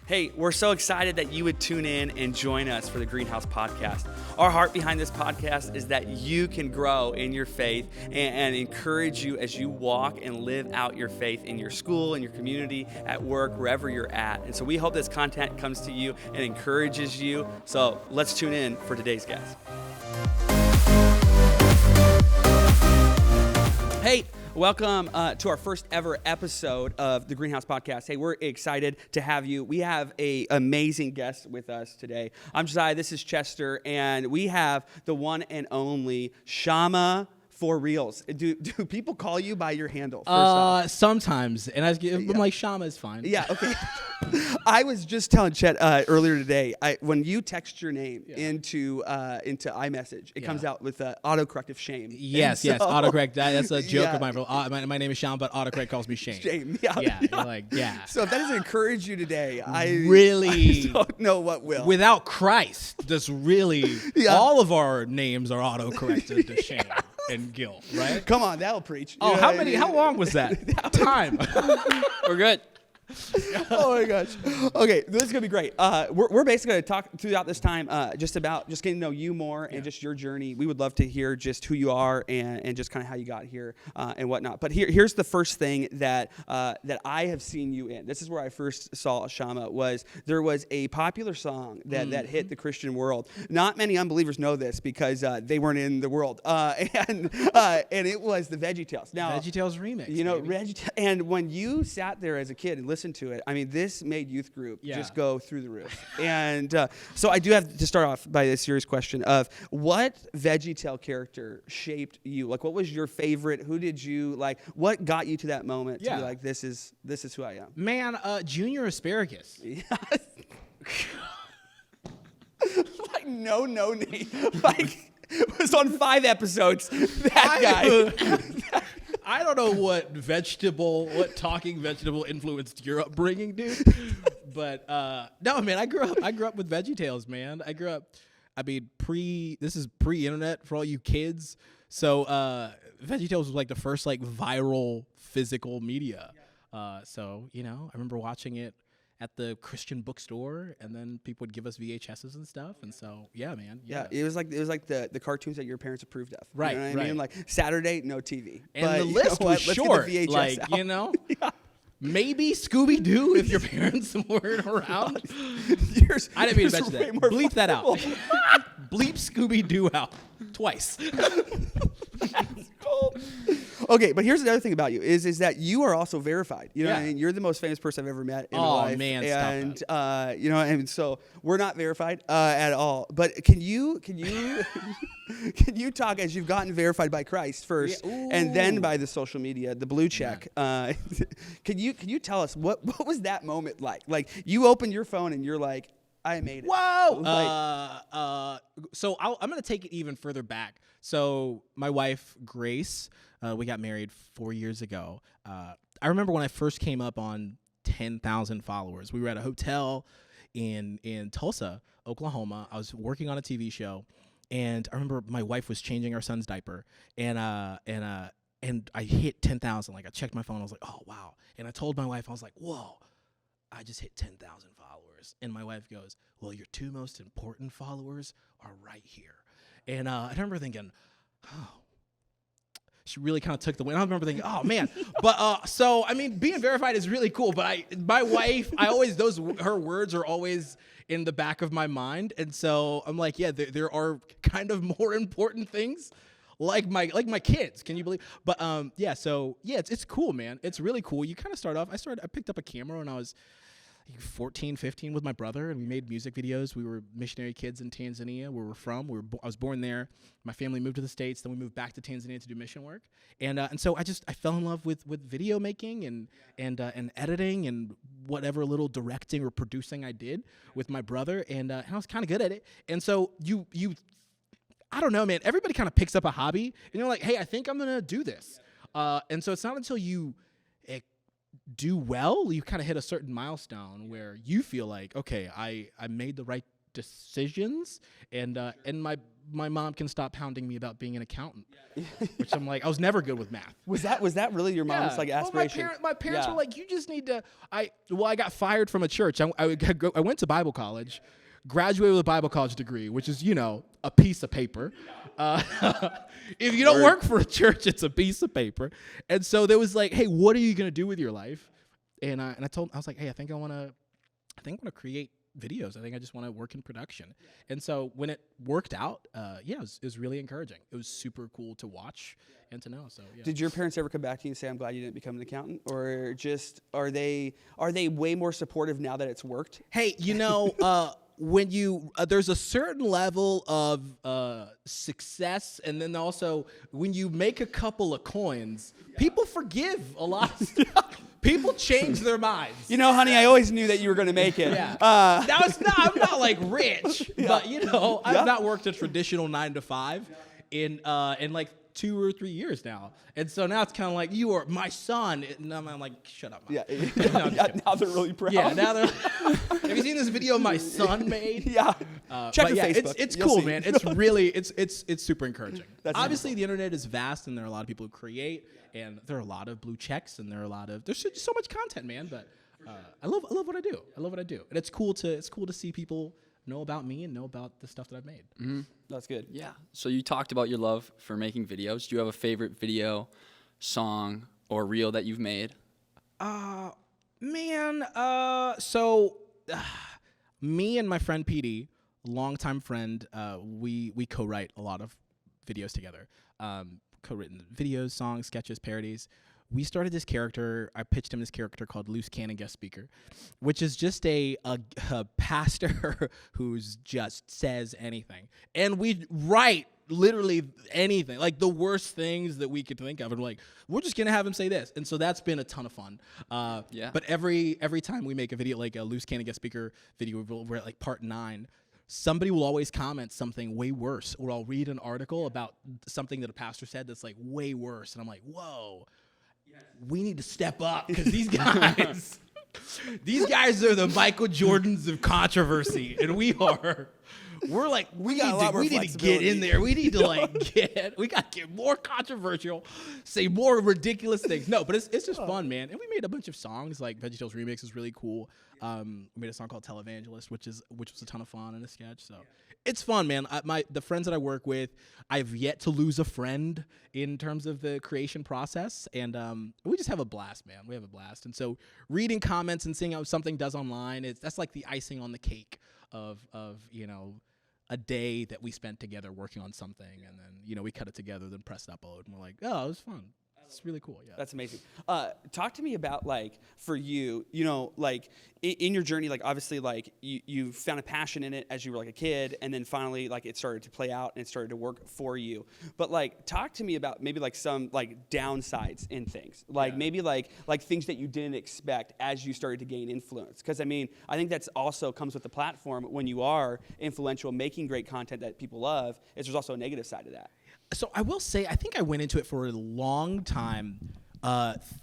Hey, we're so excited that you would tune in and join us for the Greenhouse Podcast. Our heart behind this podcast is that you can grow in your faith and encourage you as you walk and live out your faith in your school, in your community, at work, wherever you're at. And so we hope this content comes to you and encourages you. So let's tune in for today's guest. Hey, welcome to our first ever episode of the Greenhouse Podcast. Hey, we're excited to have you. We have an amazing guest with us today. I'm Josiah, this is Chester, and we have the one and only Shama for reals. Do people call you by your handle? Sometimes, and I'm like, Shama is fine. Yeah, okay. I was just telling Chet earlier today, when you text your name into iMessage, it comes out with autocorrective shame. Yes, autocorrect. That's a joke of mine. My name is Shama, but autocorrect calls me Shame. Shame, yeah. So if that doesn't encourage you today, I don't know what will. Without Christ, just really, all of our names are autocorrected to shame and guilt, right? Come on, that'll preach. Oh, how long was that? Time. We're good. Oh my gosh. Okay, this is gonna be great. We're basically gonna talk throughout this time just getting to know you more and just your journey. We would love to hear just who you are and just kind of how you got here and whatnot. But here's the first thing that I have seen you in. This is where I first saw Shama. There was a popular song that hit the Christian world. Not many unbelievers know this because they weren't in the world. And it was the VeggieTales. Now VeggieTales remix. You know, and when you sat there as a kid and listened to it, I mean, this made youth group just go through the roof. And so I do have to start off by this serious question of what VeggieTale character shaped you? Like, what was your favorite? Who did you like? What got you to that moment to be like, this is who I am? Man, Junior Asparagus. Like no name. Like it was on 5 episodes. That guy. I don't know what talking vegetable influenced your upbringing, dude. But no, man, I grew up with VeggieTales, man. This is pre-internet for all you kids. So VeggieTales was like the first like viral physical media. So, you know, I remember watching it at the Christian bookstore, and then people would give us VHSs and stuff, and so man. Yeah, it was like the cartoons that your parents approved of. Right, you know what I mean? Like Saturday, no TV. And but the list was short. Let's get the VHS out. You know, maybe Scooby Doo if your parents weren't around. I didn't mean to mention that. Bleep that out. Bleep Scooby Doo out twice. Okay, but here's the other thing about you is that you are also verified. You know what I mean? You're the most famous person I've ever met in my life. Oh man, and stop that. You know, and so we're not verified at all. But can you can you talk as you've gotten verified by Christ first and then by the social media, the blue check? Can you tell us what was that moment like? Like you opened your phone and you're like, I made it. Whoa! So I'm going to take it even further back. So my wife, Grace, we got married 4 years ago. I remember when I first came up on 10,000 followers. We were at a hotel in Tulsa, Oklahoma. I was working on a TV show, and I remember my wife was changing our son's diaper, and I hit 10,000. Like I checked my phone, I was like, oh wow! And I told my wife, I was like, whoa, I just hit 10,000 followers. And my wife goes, well, your 2 most important followers are right here. And I remember thinking, oh, she really kind of took the win. I remember thinking, oh man. But so, I mean, being verified is really cool. But my wife, her words are always in the back of my mind. And so I'm like, yeah, there are kind of more important things. Like my kids, can you believe? But it's cool, man. It's really cool. You kind of start off. I picked up a camera when I was 14, 15 with my brother, and we made music videos. We were missionary kids in Tanzania, where we're from. I was born there. My family moved to the States. Then we moved back to Tanzania to do mission work. And so I fell in love with video making and editing and whatever little directing or producing I did with my brother. And I was kind of good at it. And so you I don't know, man. Everybody kind of picks up a hobby, and you're like, hey, I think I'm going to do this. And so it's not until you do well, you kind of hit a certain milestone where you feel like, okay, I made the right decisions, and my mom can stop hounding me about being an accountant, which I'm like, I was never good with math. Was that really your mom's like aspiration? Well, my parents were like, you just need to. I got fired from a church. I went to Bible college, graduated with a Bible college degree, which is a piece of paper. If you don't work for a church, it's a piece of paper. And so there was like, hey, what are you gonna do with your life? And I was like, hey, I think I want to create videos. I think I just want to work in production. And so when it worked out, it was really encouraging. It was super cool to watch and to know. So yeah. Did your parents ever come back to you and say, I'm glad you didn't become an accountant? Or just are they way more supportive now that it's worked? Hey, when you there's a certain level of success, and then also when you make a couple of coins, people forgive a lot of stuff. People change their minds. Honey, I always knew that you were going to make it. Yeah. I'm not like rich, but I've not worked a traditional 9 to 5 in like 2 or 3 years now. And so now it's kind of like, you are my son. And I'm like, shut up, Mom. Yeah. Now they're really proud. Yeah, now they're have you seen this video my son made? Yeah. Check your Facebook. It's cool, man. It's really, it's super encouraging. Obviously, the internet is vast, and there are a lot of people who create, and there are a lot of blue checks, and there's so much content, man. But I love what I do. And it's cool to see people know about me and know about the stuff that I've made. Mm-hmm. That's good. Yeah. So you talked about your love for making videos. Do you have a favorite video, song, or reel that you've made? Me and my friend PD, longtime friend, we co-write a lot of videos together. Co-written videos, songs, sketches, parodies. We started this character. I pitched him this character called Loose Cannon Guest Speaker, which is just a pastor who's just says anything. And we write literally anything, like the worst things that we could think of. And we're just going to have him say this. And so that's been a ton of fun. But every time we make a video, like a Loose Cannon Guest Speaker video, we're at like part 9. Somebody will always comment something way worse, or I'll read an article about something that a pastor said that's like way worse. And I'm like, whoa. We need to step up, because these guys are the Michael Jordans of controversy, and we need to get in there. We need to we got to get more controversial, say more ridiculous things. No, but it's just fun, man. And we made a bunch of songs, like VeggieTales Remix is really cool. We made a song called Televangelist, which was a ton of fun, and a sketch. So it's fun, man. The friends that I work with, I've yet to lose a friend in terms of the creation process, and we just have a blast, man. We have a blast. And so reading comments and seeing how something does online, that's like the icing on the cake of a day that we spent together working on something, and then we cut it together, then press upload, and we're like, oh, it was fun. It's really cool. Yeah, that's amazing. Talk to me about for you, in your journey, obviously you found a passion in it as you were a kid, and then finally it started to play out and it started to work for you. But talk to me about maybe some downsides in things, maybe things that you didn't expect as you started to gain influence. Because I think that's also comes with the platform when you are influential, making great content that people love. There's also a negative side to that. So I will say, I think I went into it for a long time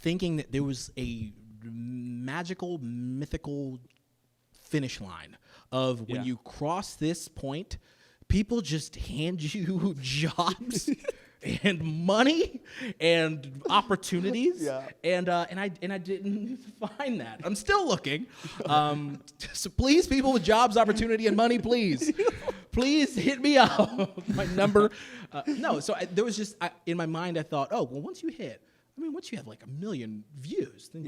thinking that there was a magical, mythical finish line of when you cross this point, people just hand you jobs and money and opportunities. And I didn't find that. I'm still looking. So please, people with jobs, opportunity, and money, please hit me up. My number. There was just in my mind, I thought, oh, well, once you have 1 million views, then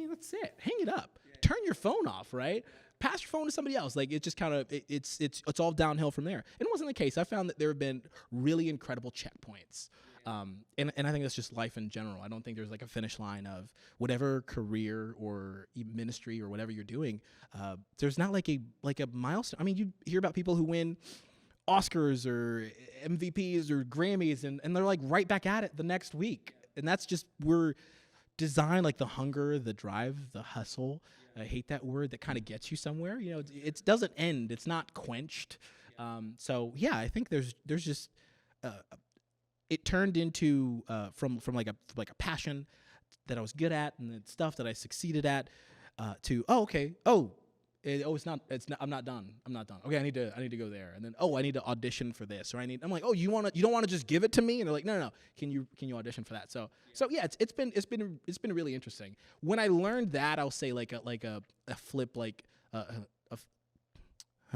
that's it. Hang it up. Turn your phone off, right? Pass your phone to somebody else. It just kind of it's all downhill from there. And it wasn't the case. I found that there have been really incredible checkpoints. And I think that's just life in general. I don't think there's a finish line of whatever career or ministry or whatever you're doing. There's not a milestone. You hear about people who win Oscars or MVPs or Grammys, and they're right back at it the next week. And that's just, we're designed the hunger, the drive, the hustle. I hate that word, that kind of gets you somewhere. It doesn't end. It's not quenched. I think there's just it turned into from a passion that I was good at and the stuff that I succeeded at to It's not. I'm not done. Okay, I need to go there, and then I need to audition for this, or I'm like, you don't want to just give it to me, and they're like, no. Can you audition for that? So yeah, it's been really interesting. When I learned that, I'll say like a flip, like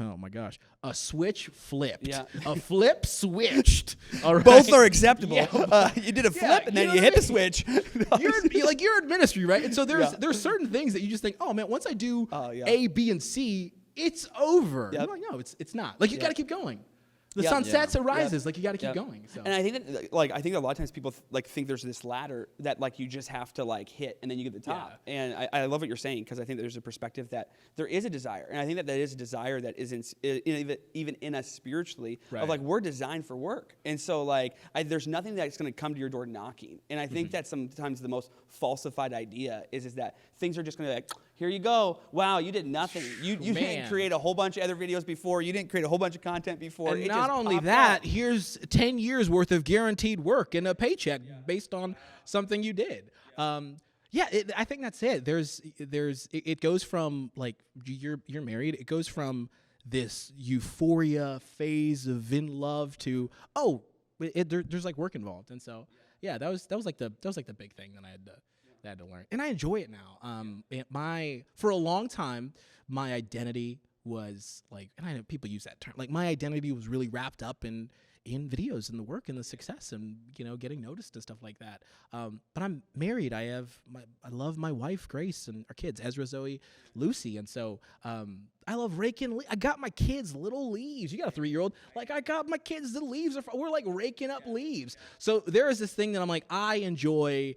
oh my gosh, a switch flipped. Yeah. A flip switched. All right. Both are acceptable. Yeah. You did a flip and then you hit the switch. You're in ministry, right? And so there's certain things that you just think, oh man, once I do A, B, and C, it's over. Yep. I'm like, no, it's not. Like you got to keep going. The sun sets, it rises. Like you got to keep going. So. And I think that a lot of times people think there's this ladder that like you just have to like hit and then you get to the top. Yeah. And I love what you're saying because I think there's a perspective that there is a desire, and I think that is a desire that is even in us spiritually of like we're designed for work, and so like there's nothing that's going to come to your door knocking. And I think that sometimes the most falsified idea is that things are just going to be like, here you go. Wow, you did nothing. You didn't create a whole bunch of other videos before. You didn't create a whole bunch of content before. And not only that, here's 10 years worth of guaranteed work and a paycheck based on something you did. I think that's it. It goes from like you're married. It goes from this euphoria phase of in love to there's like work involved. And so that was like the big thing that I had to learn, and I enjoy it now. For a long time, my identity was like, and I know people use that term, like my identity was really wrapped up in videos and the work and the success and getting noticed and stuff like that. But I'm married. I love my wife Grace and our kids Ezra, Zoe, Lucy, and so I love raking. I got my kids little leaves. You got a 3-year-old. Like I got my kids the leaves. We're like raking up leaves. So there is this thing that I'm like I enjoy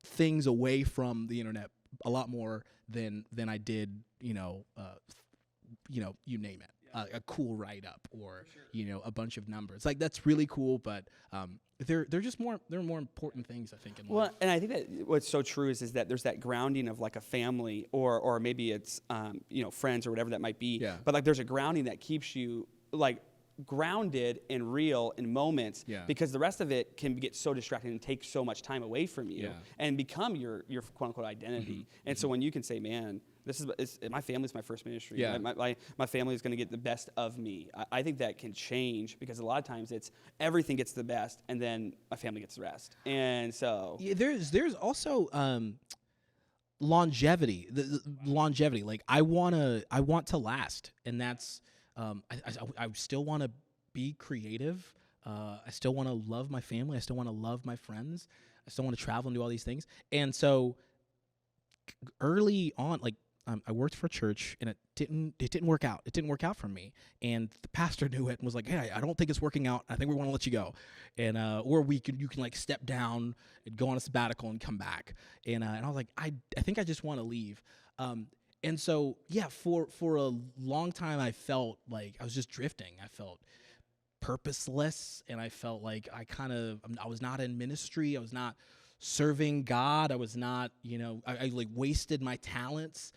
things away from the internet a lot more than I did you name it. A cool write-up or a bunch of numbers, like that's really cool, but they're more important things I think in life. And I think that what's so true is that there's that grounding of like a family or maybe it's friends or whatever that might be, but like there's a grounding that keeps you like grounded and real in moments, because the rest of it can get so distracting and take so much time away from you and become your quote unquote identity. And so when you can say, man, my family's my first ministry. Yeah. My family is going to get the best of me. I think that can change because a lot of times it's everything gets the best and then my family gets the rest. And so there's also longevity. The longevity. Like I want to last, and that's I still want to be creative. I still want to love my family. I still want to love my friends. I still want to travel and do all these things. And so early on, like. I worked for a church and it didn't work out. It didn't work out for me. And the pastor knew it and was like, hey, I don't think it's working out. I think we want to let you go. And, or you can like step down and go on a sabbatical and come back. And I was like, I think I just want to leave. And so, for a long time, I felt like I was just drifting. I felt purposeless. And I felt like I was not in ministry. I was not serving God. I was not, I like wasted my talents,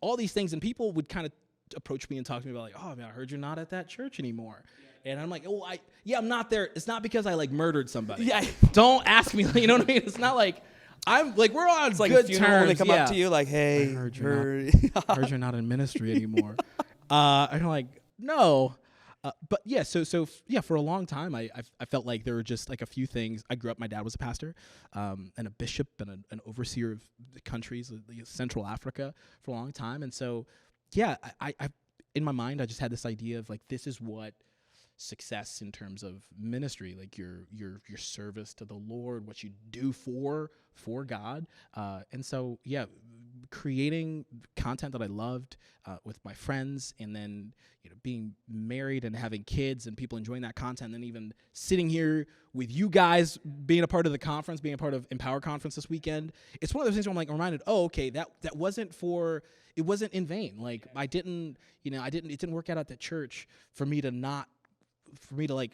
all these things. And people would kind of approach me and talk to me about like, oh man, I heard you're not at that church anymore. And I'm like, I'm not there. It's not because I like murdered somebody. Yeah. Don't ask me. You know what I mean? It's not like I'm like, we're on like good terms. They come up to you like, hey, I heard you're not in ministry anymore. And I'm like, no. But for a long time, I felt like there were just like a few things. I grew up, my dad was a pastor, and a bishop and an overseer of the countries, Central Africa for a long time. And so, I in my mind, I just had this idea of like, this is what success in terms of ministry, like your service to the Lord, what you do for God. And so, creating content that I loved with my friends, and then being married and having kids and people enjoying that content, and then even sitting here with you guys, being a part of the conference, being a part of Empower Conference this weekend. It's one of those things where I'm like reminded, that wasn't in vain. Like it didn't work out at that church for me to like,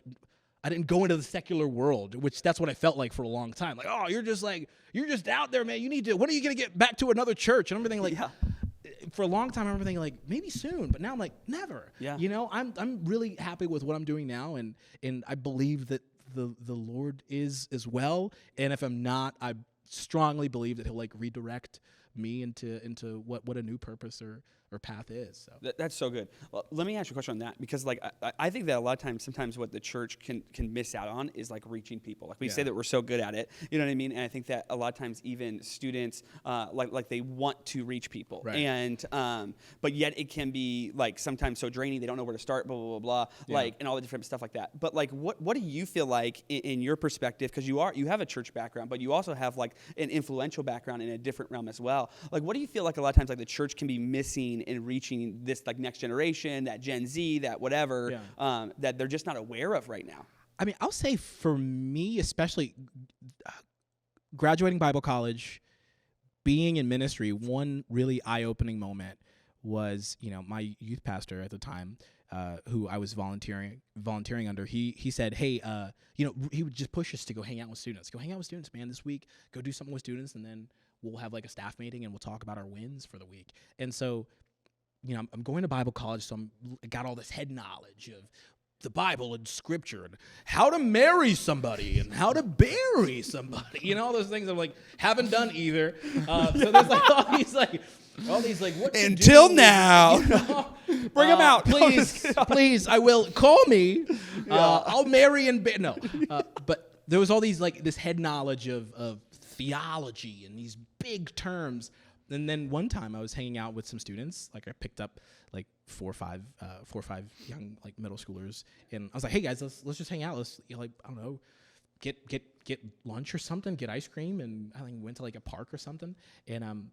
I didn't go into the secular world, which that's what I felt like for a long time. Like, oh, you're just out there, man. When are you going to get back to another church? And I'm thinking like, for a long time, I remember thinking like, maybe soon, but now I'm like, never. Yeah. I'm really happy with what I'm doing now. And I believe that the Lord is as well. And if I'm not, I strongly believe that he'll like redirect me into what a new purpose or path is. So That's so good. Well, let me ask you a question on that, because like I think that a lot of times, sometimes what the church can miss out on is like reaching people. Like we say that we're so good at it, you know what I mean? And I think that a lot of times even students like they want to reach people, right. And but yet it can be like sometimes so draining. They don't know where to start, blah blah blah blah, like, and all the different stuff like that. But like, what do you feel like in your perspective? Because you have a church background, but you also have like an influential background in a different realm as well. Like, what do you feel like a lot of times like the church can be missing in reaching this like next generation, that Gen Z, that whatever, that they're just not aware of right now? I mean, I'll say for me, especially graduating Bible college, being in ministry, one really eye-opening moment was, my youth pastor at the time, who I was volunteering under. He said, hey, he would just push us to go hang out with students. Go hang out with students, man, this week. Go do something with students, and then we'll have like a staff meeting and we'll talk about our wins for the week. And so, I'm going to Bible college, so I got all this head knowledge of the Bible and Scripture and how to marry somebody and how to bury somebody, all those things I'm like haven't done either. So there's like all these what to until do, now. Bring them out, please. I will call me. I'll marry and no. But there was all these this head knowledge of theology and these big terms. And then one time I was hanging out with some students, I picked up 4 or 5 young middle schoolers, and I was like, hey guys, let's just hang out. Let's I don't know, get lunch or something, get ice cream, and I think we went to a park or something. And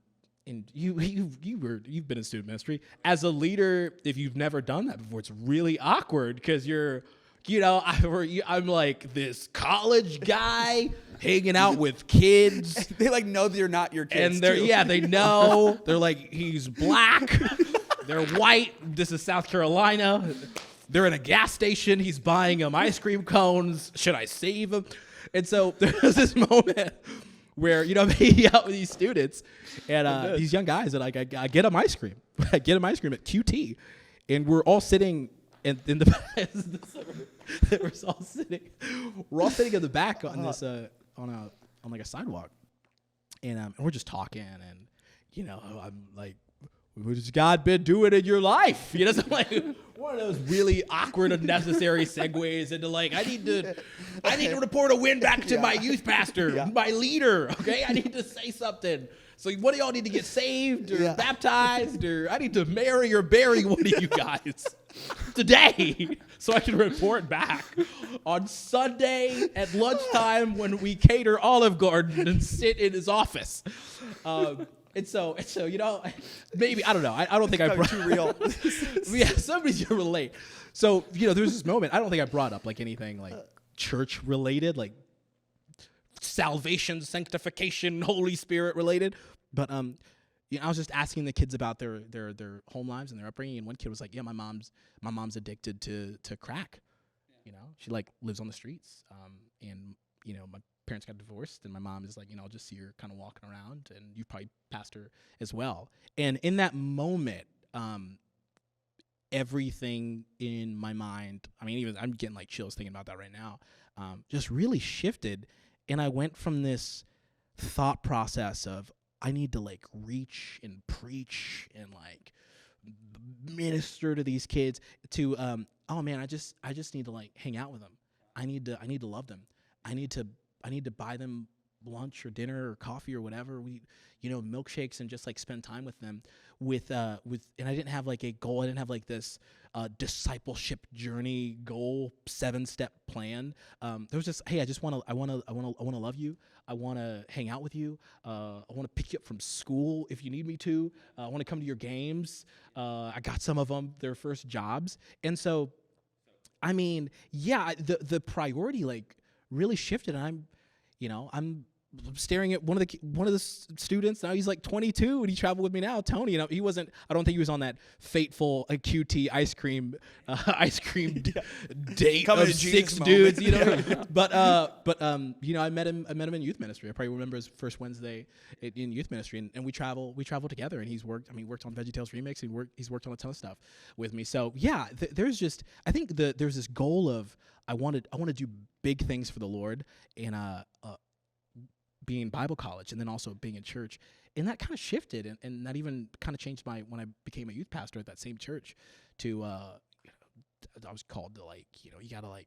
you've been in student ministry as a leader. If you've never done that before, it's really awkward because you're. I'm like this college guy hanging out with kids. They know they're not your kids. And they know. They're like, he's black. They're white. This is South Carolina. They're in a gas station. He's buying them ice cream cones. Should I save him? And so there's this moment where, I'm hanging out with these students and these young guys, and I get them ice cream. I get them ice cream at QT. And we're all sitting in the we're all sitting in the back on this on a sidewalk, and we're just talking, and I'm like, what has God been doing in your life? So one of those really awkward, unnecessary segues into I need to report a win back to my youth pastor, my leader. Okay, I need to say something. So what do y'all need to get saved or baptized, or I need to marry or bury one of you guys today so I can report back on Sunday at lunchtime when we cater Olive Garden and sit in his office. And so maybe, I don't know. I don't think I brought too real. Yeah, somebody's gonna relate. So, there's this moment. I don't think I brought up anything church related, salvation, sanctification, Holy Spirit related. But I was just asking the kids about their home lives and their upbringing, and one kid was like, "Yeah, my mom's addicted to crack. She lives on the streets. And my parents got divorced, and my mom is I'll just see her kind of walking around, and you probably passed her as well." And in that moment, everything in my mind, even I'm getting chills thinking about that right now, just really shifted. And I went from this thought process of I need to reach and preach and minister to these kids to oh man, I just need to hang out with them. I need to love them. I need to buy them lunch or dinner or coffee or whatever, milkshakes, and just spend time with them with and I didn't have a goal. I didn't have this discipleship journey goal 7-step plan. There was just, hey, I want to love you. I want to hang out with you. I want to pick you up from school if you need me to. I want to come to your games. I got some of them their first jobs. And so the priority really shifted. And I'm staring at one of the students. Now he's 22, and he traveled with me now. Tony, he wasn't. I don't think he was on that fateful QT ice cream date of 6 dudes. But I met him in youth ministry. I probably remember his first Wednesday in youth ministry, and we travel together. And he's worked. He worked on VeggieTales Remix. He's worked on a ton of stuff with me. So yeah, there's just, I think there's this goal of I want to do big things for the Lord, and being in Bible college and then also being in church. And that kind of shifted, and that even kind of changed when I became a youth pastor at that same church to, I was called to you got to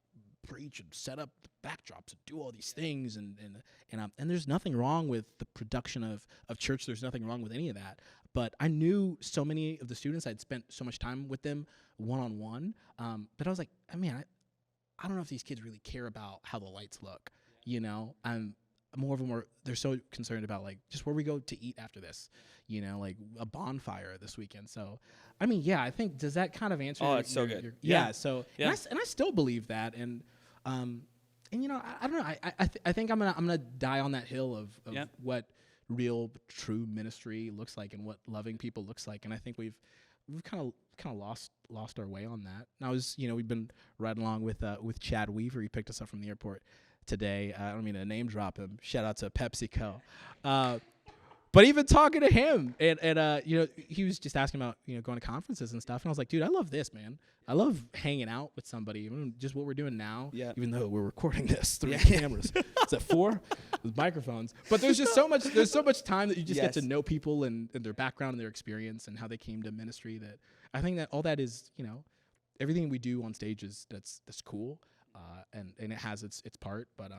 preach and set up the backdrops and do all these things. And there's nothing wrong with the production of church. There's nothing wrong with any of that. But I knew so many of the students. I'd spent so much time with them one-on-one. But I was like, man, I don't know if these kids really care about how the lights look. More of them they're so concerned about just where we go to eat after this, a bonfire this weekend. So, I mean, yeah, I think, does that kind of answer? Oh, it's so good. Yeah. So, yeah. And I still believe that. And I don't know. I think I'm gonna die on that hill of what real true ministry looks like and what loving people looks like. And I think we've kind of lost our way on that. And I was, we've been riding along with Chad Weaver. He picked us up from the airport today. I don't mean to name drop him. Shout out to PepsiCo. But even talking to him, and he was just asking about going to conferences and stuff, and I was like, dude, I love this, man. I love hanging out with somebody, even just what we're doing now. Yeah. Even though we're recording this through cameras, it's at 4 with microphones. But there's just so much time that you just get to know people and their background and their experience and how they came to ministry. That I think that all that is, everything we do on stage that's cool. And it has its part, but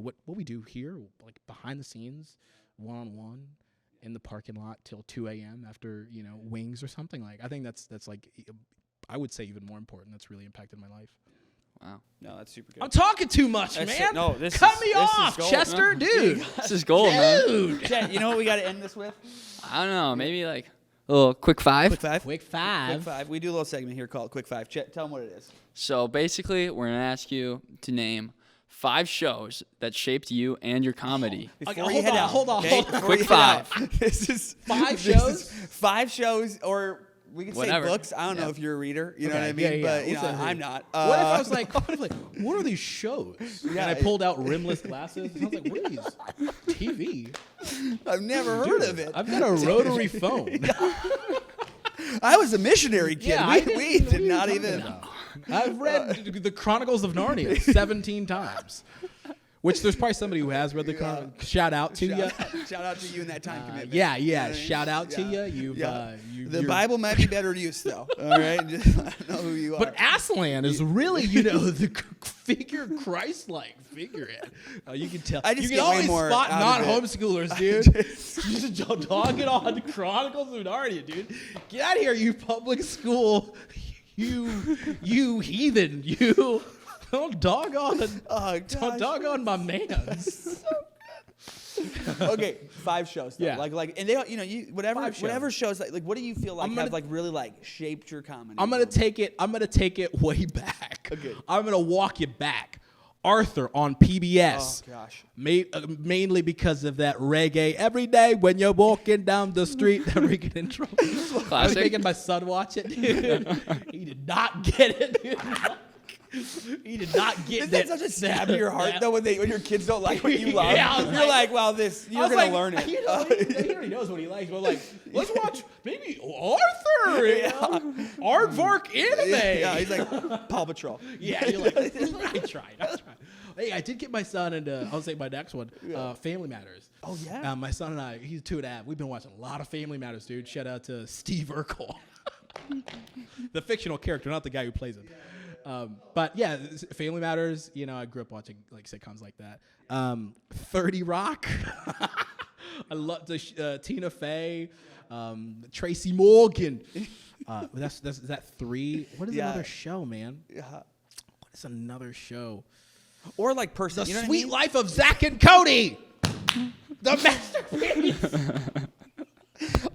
what we do here, behind the scenes, one-on-one in the parking lot till 2 a.m. after wings or something, I think that's I would say even more important. That's really impacted my life. Wow. No, that's super good. I'm talking too much, That's man. it. No, Cut me off, gold. Chester, dude. This is gold, man. Dude. Chet, you know what we got to end this with? I don't know. Maybe a little quick five. Quick five. Quick five. Quick five. We do a little segment here called Quick Five. Chet, tell them what it is. So basically, we're going to ask you to name 5 shows that shaped you and your comedy. Before you head out, hold on. Quick 5. This is 5 shows? 5 shows, or we can Whatever. say books. I don't know if you're a reader. You know what I Okay, mean? yeah, But yeah. I'm not. What if I was like, what are these shows? And Yeah, I pulled out rimless glasses. And I was like, what are these? TV? I've never heard of it. I've got a rotary phone. I was a missionary kid. Yeah, we did not even. I've read the Chronicles of Narnia 17 times. Which there's probably somebody who has read the Chronicles. Shout out to you. Shout out to you in that time commitment. Yeah. You know what I mean? Shout out to Yeah. you. The you're- Bible might be better use though. All right, just I know who you are. But Aslan is really, the figure Christ-like figure. You can tell. I just you get can way always more spot out of it. non-homeschoolers, dude. Just dogging on the Chronicles of Narnia, dude. Get out of here, you public school. You heathen. You don't dog on my mans. Okay, 5 shows. Though. Yeah. And they, whatever 5 shows. whatever shows. What do you feel like I'm gonna- have really shaped your comedy? I'm gonna take it way back. Okay. I'm gonna walk you back. Arthur on PBS. Oh gosh. Mainly because of that reggae. Every day when you're walking down the street, that reggae intro. I was Classic. making my son watch it, dude. He did not get it, dude. He did not get Isn't that such a stab to your heart that- though when your kids don't like what you love? Yeah, I was You're like- well, you're gonna learn it. He already knows what he likes. But let's watch maybe Arthur. Aardvark anime. Yeah, he's like Paw Patrol. Yeah, you're like, I tried. Hey, I did get my son into, I'll say my next one, Family Matters. Oh, yeah? My son and I, he's 2.5. We've been watching a lot of Family Matters, dude. Shout out to Steve Urkel. The fictional character, not the guy who plays him. But yeah, Family Matters, I grew up watching sitcoms like that. 30 Rock. I love Tina Fey, Tracy Morgan. Is that 3? What is another show, man? Yeah. What is another show? Or person. The You know what I Sweet mean? Life of Zach and Cody. The masterpiece.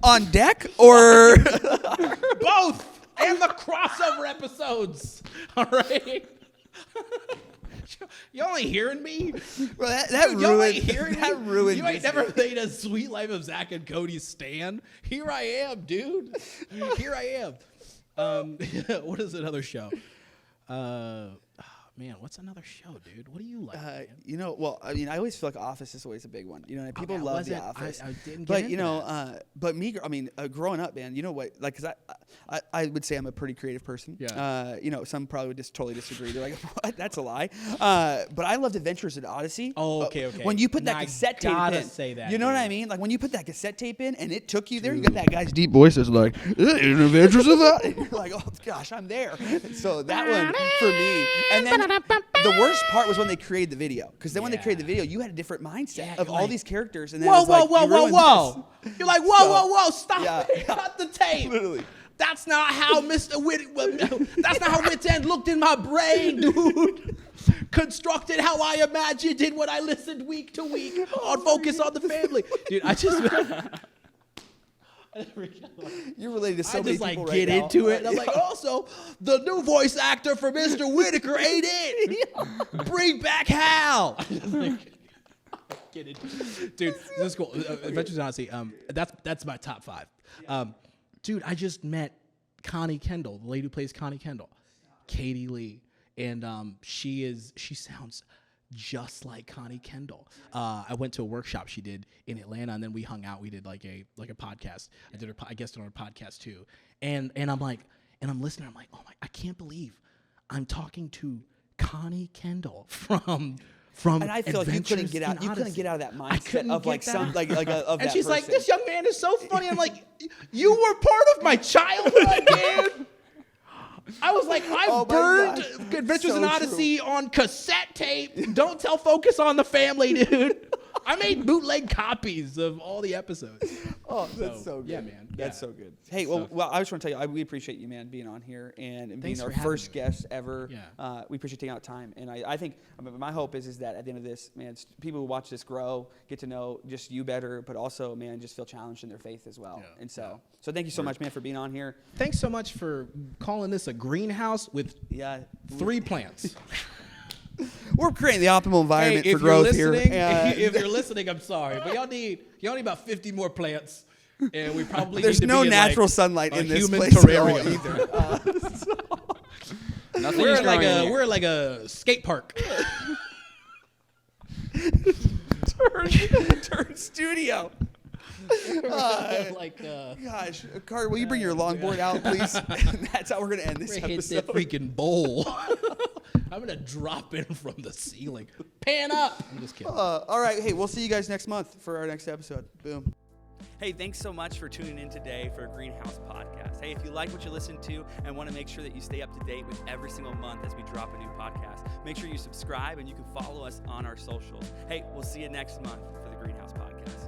On deck or Both. And the crossover episodes. All right. You only hearing me? Bro, that Dude, y'all ain't ruined. hearing That me? ruined. You ain't never made a Sweet Life of Zach and Cody stand. Here I am, dude. Here I am. What is another show? man, what's another show, dude? What do you like? Man? You know, well, I mean, I always feel like Office is always a big one. You know, people love The Office. I didn't get but into you know, that. but me, I mean, growing up, man, you know what? Like, cause I would say I'm a pretty creative person. Yeah. You know, some probably would just totally disagree. They're like, what? That's a lie. But I loved Adventures in Odyssey. Oh, okay. When you put that I cassette tape gotta in, say that, you know what I dude. mean? Like when you put that cassette tape in and it took you there, you got that guy's deep voice that's like, Adventures of Odyssey. You're like, oh gosh, I'm there. So that one for me. And then the worst part was when they created the video, because then when they created the video, you had a different mindset of all these characters. And then it was like, you ruined this. You're like, whoa, stop it. Yeah. Cut the tape. Literally. That's not how that's not how wit's end looked in my brain, dude. Constructed how I imagined it when I listened week to week on Focus on the Family. Dude, You're related to so many like people get right now. into it. And I'm like, also, the new voice actor for Mr. Whitaker ain't it. Bring back Hal. Get it, dude. This is cool. Adventures in Odyssey. That's my top 5. Dude, I just met Connie Kendall, the lady who plays Connie Kendall, Katie Lee, and she sounds just like Connie Kendall. I went to a workshop she did in Atlanta, and then we hung out. We did like a podcast. I guessed on her podcast too, and I'm like, and I'm listening. I'm like, oh my, I can't believe I'm talking to Connie Kendall from. And I feel like you couldn't get out. You couldn't get out of that mindset of like some like of and that she's like, person. this young man is so funny. I'm like, you were part of my childhood, dude. I was like, I burned Adventures in Odyssey on cassette tape. Don't tell Focus on the Family, dude. I made bootleg copies of all the episodes. Oh, that's so good. Yeah, man. That's so good. Hey, well, I just want to tell you, we appreciate you, man, being on here and being our first guest ever. Yeah. We appreciate taking out time. And I think my hope is that at the end of this, man, people who watch this grow, get to know just you better, but also, man, just feel challenged in their faith as well. Yeah. And so thank you so much, man, for being on here. Thanks so much for calling this a greenhouse with 3 plants. We're creating the optimal environment for if growth you're here. If you're listening, I'm sorry, but y'all need about 50 more plants, and we probably there's need to no be natural in sunlight a in this human place terrarium either. We're like a skate park. Turn studio. Gosh, Carter, will you bring your longboard out, please? That's how we're gonna end this Hit episode. that freaking bowl. I'm gonna drop in from the ceiling. Pan up. I'm just kidding. All right, hey, we'll see you guys next month for our next episode. Boom. Hey, thanks so much for tuning in today for a Greenhouse Podcast. Hey, if you like what you listen to and want to make sure that you stay up to date with every single month as we drop a new podcast, make sure you subscribe and you can follow us on our socials. Hey, we'll see you next month for the Greenhouse Podcast.